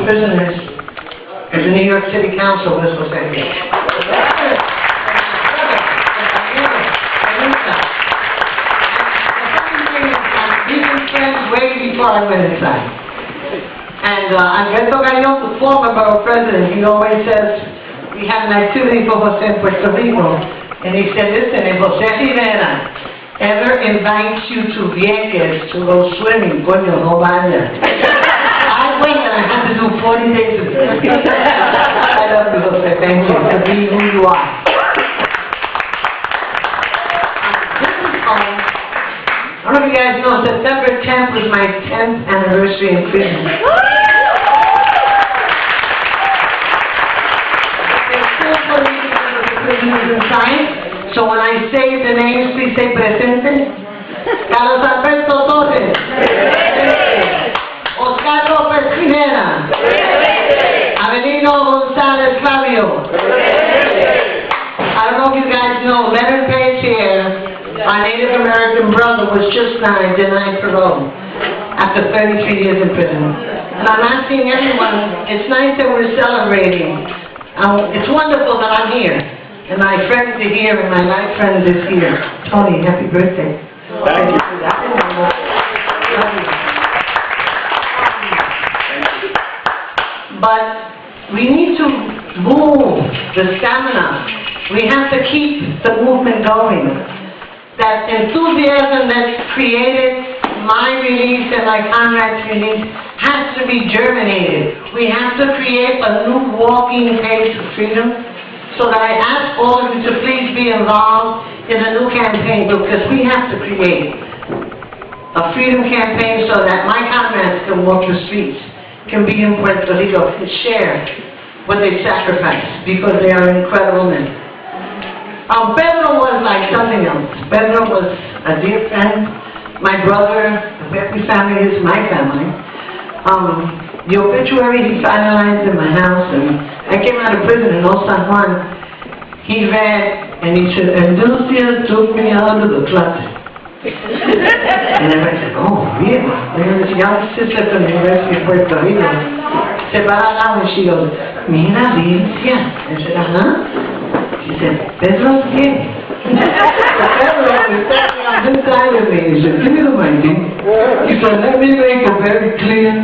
prisoners is the New York City Council, this was saying. We've been friends way before I went inside. And Alberto Gallon, the former borough president, he always says, we had an activity for Jose in Puerto Rico. And he said, listen, if Jose Rivera ever invites you to Vieques to go swimming, coño, no vaya. I went and I had to do 40 days of it. I love you, Jose, thank you for being who you are. I don't know if you guys know, September 10th was my 10th anniversary in prison. So when I say the names, please say presente. Carlos Alberto Torres. Oscar López Rivera. Avelino González Flavio. I don't know if you guys know, Leonard Page here, our Native American brother, was just denied parole after 33 years in prison. And I'm asking everyone, it's nice that we're celebrating. It's wonderful that I'm here. And my friends are here, and my life friend is here. Tony, happy birthday. Thank you. But we need to move the stamina. We have to keep the movement going. That enthusiasm that's created, my release and my comrade's release, has to be germinated. We have to create a new walking pace of freedom. So that I ask all of you to please be involved in a new campaign, because we have to create a freedom campaign so that my comrades can walk the streets, can be in Puerto Rico, can share what they sacrificed, because they are incredible men. Pedro was like something else. Pedro was a dear friend, my brother, the Pepe family is my family. The obituary he finalized in my house, and I came out of prison in Old San Juan. He read, and he said, and Dylcia took me out of the closet. And everybody said, oh, really? There's a young sister from the University of Puerto Rico. Se para al and she goes, mira, Dylcia. I said, She said, Pedro's gay. Pedro was standing on this side of me. He said, give me the mic. He said, let me make it very clear.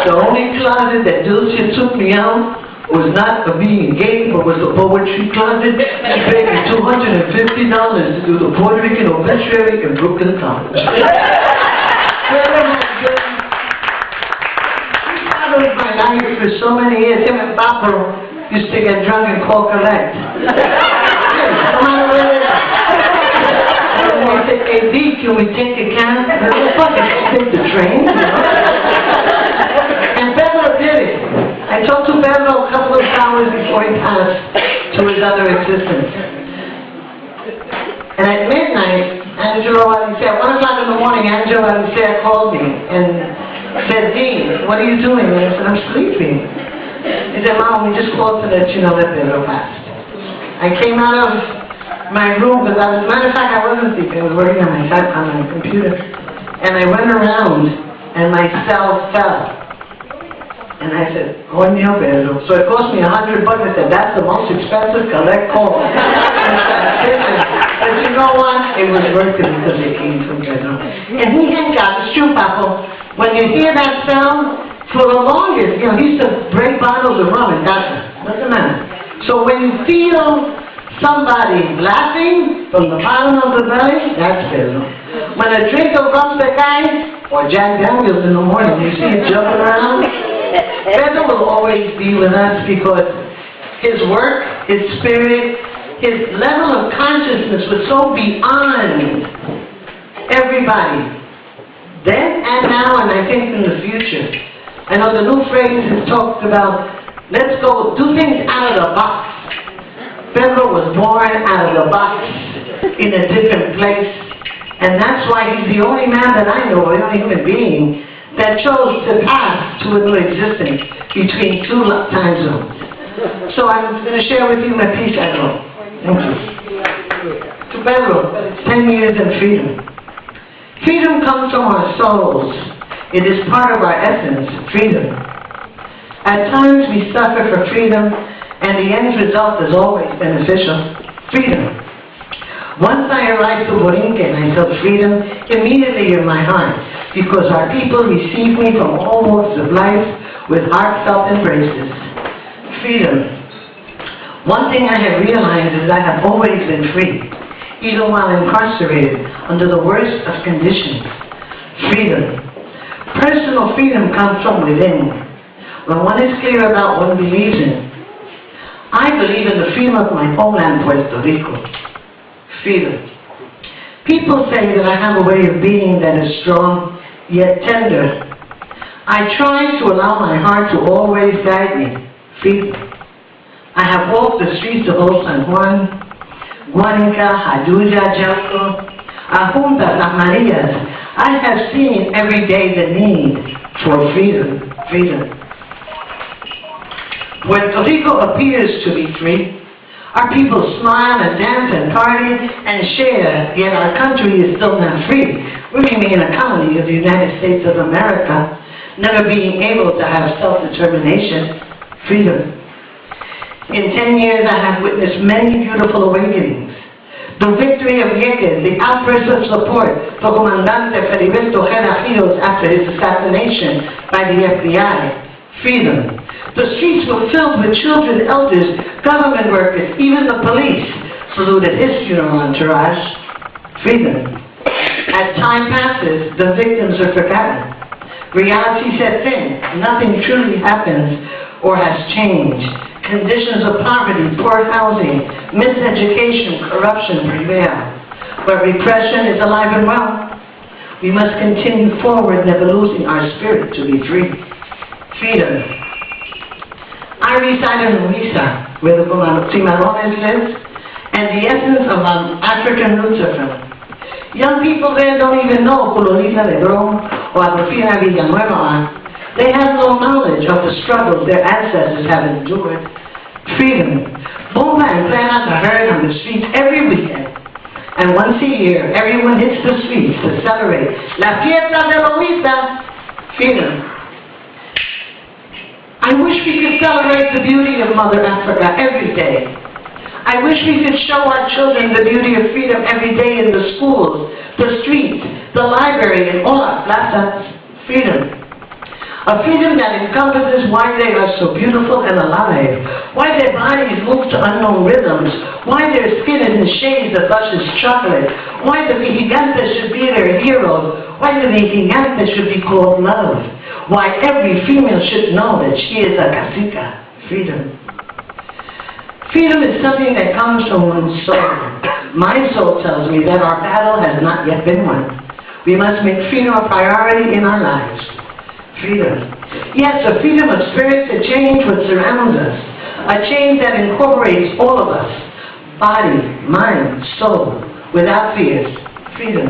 The only closet that Dylcia took me out was not for being gay, but was the poetry closet. She paid me $250 to do the Puerto Rican obituary in Brooklyn College. He followed my life for so many years. Him and Papa used to get drunk and call collect. He said, hey, D, can we take a cab? I said, fuck it, take the train. And Pedro did it. I talked to Pedro a couple of hours before he passed to his other existence. And at midnight, Angelo Alicea, 1 o'clock in the morning, Angelo Alicea called me and said, Dean, what are you doing? And I said, I'm sleeping. He said, Mom, we just called to let you know that Pedro passed. I came out of my room, because as a matter of fact, I wasn't sleeping. I was working on my computer. And I went around, and my cell fell. And I said, coño, Pedro. So it cost me $100. I said, that's the most expensive collect call. But you know what? It was worth it because it came from Pedro. And he had got, it's true, Papa, when you hear that sound, for the longest, you know, he used to break bottles of rum and that's doesn't matter. So when you feel somebody laughing from the bottom of the belly, that's Pedro. When a drink of rum se cae, or Jack Daniels in the morning, you see it jumping around, Pedro will always be with us because his work, his spirit, his level of consciousness was so beyond everybody. Then and now, and I think in the future. I know the new phrase is talked about, let's go do things out of the box. Pedro was born out of the box in a different place. And that's why he's the only man that I know, the only human being, that chose to pass to a new existence between two time zones. So I'm going to share with you my piece I wrote. Thank you. To Pedro, 10 years in freedom. Freedom comes from our souls. It is part of our essence, freedom. At times we suffer for freedom, and the end result is always beneficial. Freedom. Once I arrived to Borinque and I felt freedom immediately in my heart, because our people received me from all walks of life with heartfelt embraces. Freedom. One thing I have realized is I have always been free, even while incarcerated under the worst of conditions. Freedom. Personal freedom comes from within, when one is clear about what one believes in. I believe in the freedom of my homeland, Puerto Rico. Freedom. People say that I have a way of being that is strong, yet tender. I try to allow my heart to always guide me. Freedom. I have walked the streets of Old San Juan, Guanica, Jaduya, Jalco, Ajuntas, Las Marias. I have seen every day the need for freedom. Freedom. Puerto Rico appears to be free. Our people smile and dance and party and share, yet our country is still not free. We remain a colony of the United States of America, never being able to have self-determination, freedom. In 10 years, I have witnessed many beautiful awakenings. The victory of Vieques, the outburst of support for Comandante Feliberto Gerafios after his assassination by the FBI, freedom. The streets were filled with children, elders, government workers, even the police saluted his funeral entourage. Freedom. As time passes, the victims are forgotten. Reality sets in. Nothing truly happens or has changed. Conditions of poverty, poor housing, miseducation, corruption prevail. But repression is alive and well. We must continue forward, never losing our spirit to be free. Freedom. I reside in Luisa, where the Cimarrones live, and the essence of African roots are from. Young people there don't even know who Lolita Lebrón or Adolfina Villanueva are. They have no knowledge of the struggles their ancestors have endured. Freedom. Bomba and Planas are heard on the streets every weekend. And once a year, everyone hits the streets to celebrate La Fiesta de Luisa. Freedom. I wish we could celebrate the beauty of Mother Africa every day. I wish we could show our children the beauty of freedom every day in the schools, the streets, the library, and all our plazas. Freedom. A freedom that encompasses why they are so beautiful and alive, why their bodies move to unknown rhythms, why their skin is in shades of luscious chocolate, why the vigilantes should be their heroes, why the vigilantes should be called love, why every female should know that she is a cacica. Freedom. Freedom is something that comes from one's soul. My soul tells me that our battle has not yet been won. We must make freedom a priority in our lives. Freedom. Yes, a freedom of spirit to change what surrounds us. A change that incorporates all of us. Body, mind, soul, without fears. Freedom.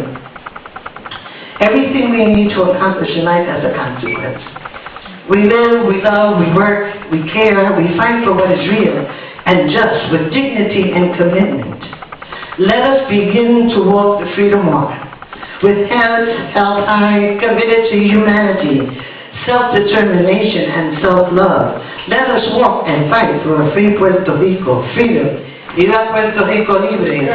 Everything we need to accomplish in life has a consequence. We live, we love, we work, we care, we fight for what is real and just with dignity and commitment. Let us begin to walk the freedom walk. With heads held high, committed to humanity, self-determination, and self-love. Let us walk and fight for a free Puerto Rico. Freedom. Viva Puerto Rico libre.